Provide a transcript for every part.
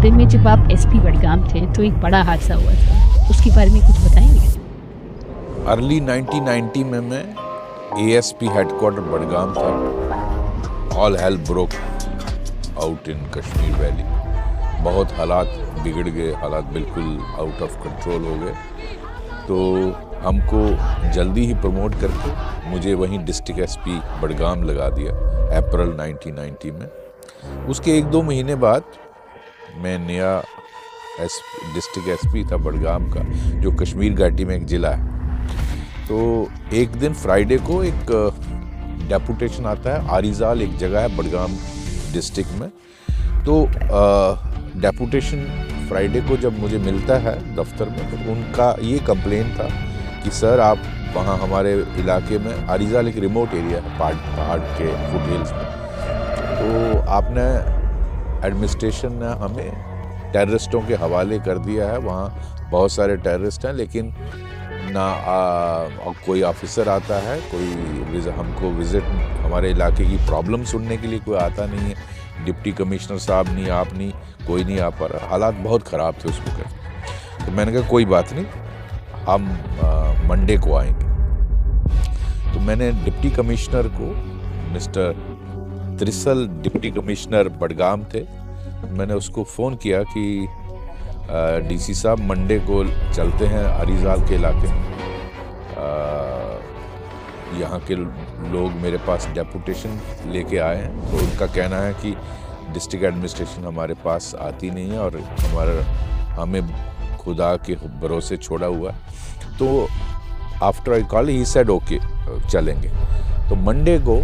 दिन में जब आप एसपी बडगाम थे तो एक बड़ा हादसा हुआ था, उसके बारे में कुछ बताएंगे? अर्ली 1990 में मैं एएसपी हेडक्वार्टर बडगाम था। All hello broke out in Kashmir valley. बहुत हालात बिगड़ गए, हालात बिल्कुल आउट ऑफ कंट्रोल हो गए। तो हमको जल्दी ही प्रमोट करके मुझे वहीं डिस्ट्रिक्ट एसपी बडगाम लगा दिया अप्रैल 1990 में। उसके 1-2 महीने बाद मैं नया डिस्ट्रिक्ट एसपी था बडगाम का, जो कश्मीर घाटी में एक ज़िला है। तो एक दिन फ्राइडे को एक डेपुटेशन आता है। आरिजाल एक जगह है बडगाम डिस्ट्रिक्ट में। तो डेपुटेशन फ्राइडे को जब मुझे मिलता है दफ्तर में, तो उनका ये कंप्लेन था कि सर आप वहाँ हमारे इलाके में, आरिजाल एक रिमोट एरिया है पहाड़ के फुट हिल्स में, तो आपने एडमिनिस्ट्रेशन ने हमें टेररिस्टों के हवाले कर दिया है। वहाँ बहुत सारे टेररिस्ट हैं, लेकिन ना कोई ऑफिसर आता है, कोई हमको विजिट, हमारे इलाके की प्रॉब्लम सुनने के लिए कोई आता नहीं है। डिप्टी कमिश्नर साहब नहीं, आप नहीं, कोई नहीं आ पा रहा। हालात बहुत ख़राब थे उस वक्त। तो मैंने कहा कोई बात नहीं, हम मंडे को आएंगे। तो मैंने डिप्टी कमिश्नर को, मिस्टर त्रिसल डिप्टी कमिश्नर बडगाम थे, मैंने उसको फ़ोन किया कि डीसी साहब मंडे को चलते हैं आरिजाल के इलाके में। यहाँ के लोग मेरे पास डेपुटेशन लेके आए हैं, तो उनका कहना है कि डिस्ट्रिक्ट एडमिनिस्ट्रेशन हमारे पास आती नहीं है और हमें खुदा के भरोसे छोड़ा हुआ है। तो after I call he said okay चलेंगे। तो मंडे को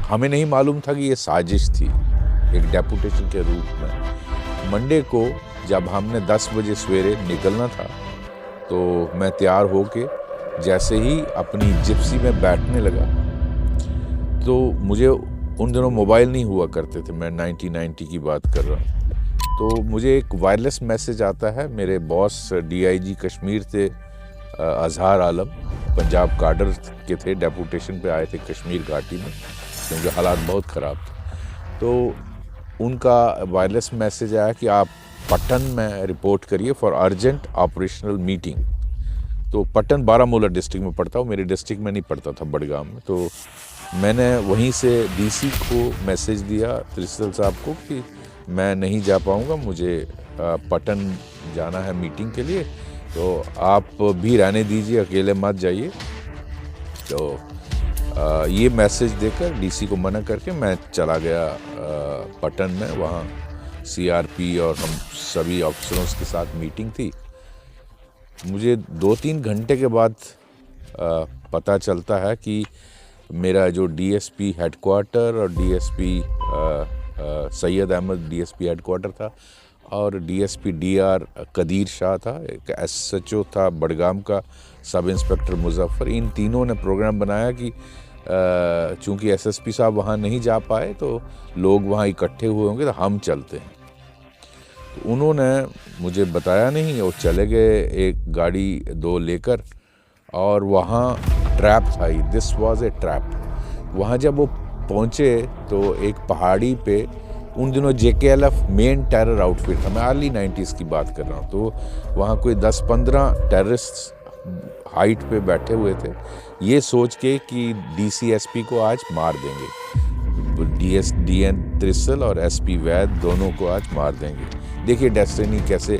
हमें नहीं मालूम था कि ये साजिश थी एक डेपुटेशन के रूप में। मंडे को जब हमने 10 बजे सवेरे निकलना था, तो मैं तैयार होके जैसे ही अपनी जिप्सी में बैठने लगा, तो मुझे उन दिनों मोबाइल नहीं हुआ करते थे, मैं 1990 की बात कर रहा हूँ। तो मुझे एक वायरलेस मैसेज आता है। मेरे बॉस डीआईजी कश्मीर थे अजहर आलम, पंजाब काडर के थे, डेपुटेशन पे आए थे कश्मीर घाटी में क्योंकि हालात बहुत ख़राब थे। तो उनका वायरलेस मैसेज आया कि आप पटन में रिपोर्ट करिए फॉर अर्जेंट ऑपरेशनल मीटिंग। तो पटन बारामूला डिस्ट्रिक्ट में पड़ता, मेरे डिस्ट्रिक्ट में नहीं पड़ता था बडगाम में। तो मैंने वहीं से डीसी को मैसेज दिया, त्रिसल साहब को, कि मैं नहीं जा पाऊँगा, मुझे पटन जाना है मीटिंग के लिए, तो आप भी रहने दीजिए, अकेले मत जाइए। तो ये मैसेज देकर डीसी को मना करके मैं चला गया पटन में। वहाँ सीआरपी और हम सभी ऑफिसरों के साथ मीटिंग थी। मुझे 2-3 घंटे के बाद पता चलता है कि मेरा जो डीएसपी हेडक्वार्टर और DSP Syed Ahmed DSP headquarter था, और डीएसपी डीआर कदीर शाह था, एक एसएचओ था बडगाम का, सब इंस्पेक्टर मुजफ्फर, इन तीनों ने प्रोग्राम बनाया कि चूँकि एसएसपी साहब वहाँ नहीं जा पाए तो लोग वहाँ इकट्ठे हुए होंगे, तो हम चलते हैं। तो उन्होंने मुझे बताया नहीं, वो चले गए एक गाड़ी 2 लेकर, और वहाँ ट्रैप था। This was a trap. वहाँ जब वो पहुँचे तो एक पहाड़ी पे, उन दिनों जेकेएलएफ मेन टेरर आउटफिट था, मैं अर्ली 90s की बात कर रहा हूँ, तो वहाँ कोई 10-15 टेररिस्ट हाइट पे बैठे हुए थे, ये सोच के कि डीसीएसपी को आज मार देंगे, डीएन त्रिसल और एसपी वैद दोनों को आज मार देंगे। देखिए डेस्टिनी कैसे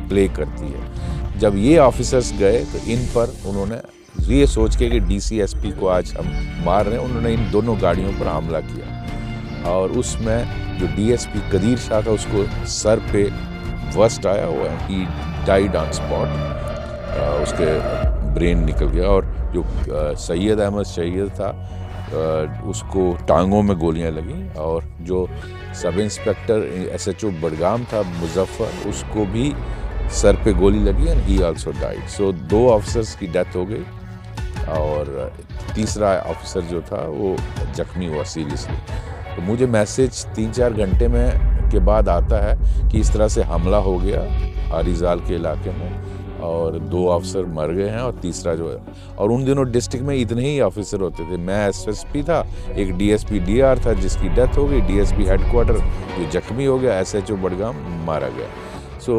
प्ले करती है। जब ये ऑफिसर्स गए तो इन पर उन्होंने ये सोच के कि डीसीएसपी को आज हम मार रहे हैं, उन्होंने इन दोनों गाड़ियों पर हमला किया, और उसमें जो डीएसपी कदीर शाह था उसको सर पे वर्स्ट आया हुआ है, ही डाइड ऑन स्पॉट, उसके ब्रेन निकल गया। और जो सैयद अहमद शहीद था, उसको टांगों में गोलियां लगी, और जो सब इंस्पेक्टर एसएचओ बडगाम था मुजफ्फर, उसको भी सर पे गोली लगी and he also died. So 2 officers की डेथ हो गई, और तीसरा ऑफिसर जो था वो जख्मी हुआ सीरियसली। तो मुझे मैसेज 3-4 घंटे में के बाद आता है कि इस तरह से हमला हो गया आरिजाल के इलाके में, और 2 अफसर मर गए हैं और तीसरा जो है, और उन दिनों डिस्ट्रिक्ट में इतने ही ऑफिसर होते थे। मैं एसएसपी था, एक डीएसपी डीआर था जिसकी डेथ हो गई, डीएसपी हेडक्वार्टर जो जख्मी हो गया, एसएचओ बडगाम मारा गया। सो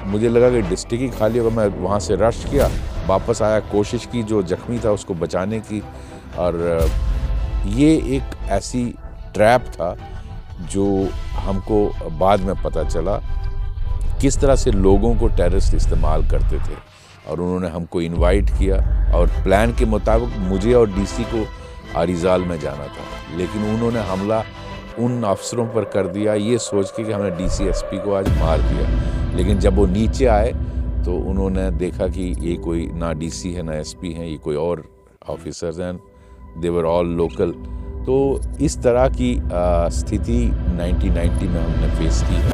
मुझे लगा कि डिस्ट्रिक्ट ही खाली होगा, मैं वहाँ से रश किया, वापस आया, कोशिश की जो जख्मी था उसको बचाने की, और ये एक ऐसी ट्रैप था जो हमको बाद में पता चला किस तरह से लोगों को टेररिस्ट इस्तेमाल करते थे। और उन्होंने हमको इनवाइट किया और प्लान के मुताबिक मुझे और डीसी को आरिजाल में जाना था, लेकिन उन्होंने हमला उन अफसरों पर कर दिया ये सोच के कि हमने डीसी एसपी को आज मार दिया। लेकिन जब वो नीचे आए तो उन्होंने देखा कि ये कोई ना डीसी है ना एसपी हैं, ये कोई और ऑफिसर्स हैं, दे वर ऑल लोकल। तो इस तरह की स्थिति 1990 में हमने फेस की है।